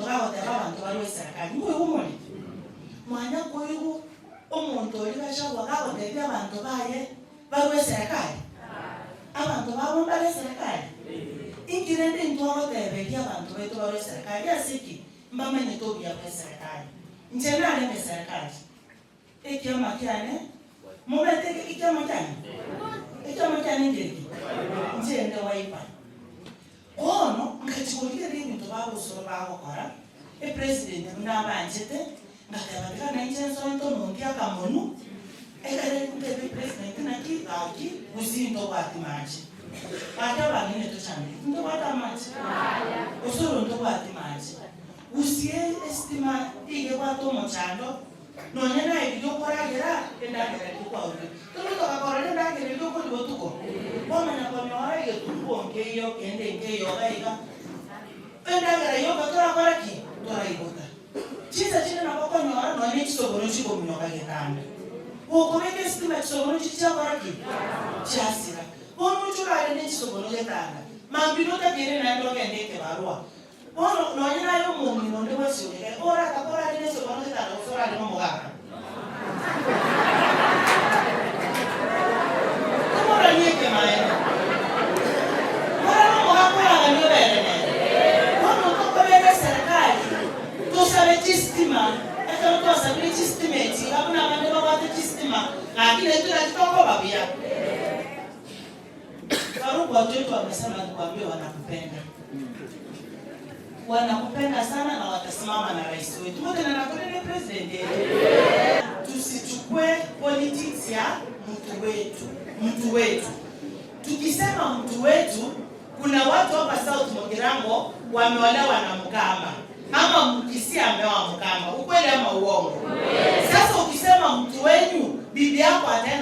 gago te abantu bari serikali ngo umone mwana ko yugo omuntu oli bashagwa gago te abantu baye bari serikali abantu babo bari serikali ingirende ntwaro te beli abantu beto bari serikali asiki mbamenye to bya serikali njenale me serikali ekiama kyane mumete ikiama kyane ngeki njende waipa ono ngachikolikira ibintu babusoro bakora president n'abanjete ngakabika na injenso into mundi akamonu ekare kutebe president nakiki uzindo kwati manje ata bangine to chane ndo kwata manje usoro ndo kwati manje usie estima ige kwato mochando nonyena ibyo koragera endagera kwa uri turuto akora endagera ibyo ko libotuko bomana kwa nyora ye tumbonke yo kende nke yo gaiga endagera yo batora koraki tora ibota chiza chine na kwa nyora no ni chisoboro chiko munyoka getanda ukomeke estima chisoboro chicha koraki chasira ono chura ni chisoboro getanda mambino ta kire na ndo kende ke barua ono nonyena yo mumino ndo wasiwe ora takora ni chisoboro getanda usora ni mugaka Ora niente mai. Ora non ancora la mia bene. Quando tu puoi serikali, tu sai cistima, e tu non sai cistimenti, la una mano va a cistima, lakini tu nataka babia. Sababu watu wetu wamesema kuambia wanakupenda. Wanakupenda sana na watasimama na rais wetu. Wote na nakwenda president. Tusichukue politics ya mtu wetu. Tukisema mtu wetu, kuna watu hapa South Mugirango wameolewa na Mkamba. Ama Mkisia ameoa Mkamba. Ukweli ama uongo? Sasa ukisema mtu wenu, bibi yako ataenda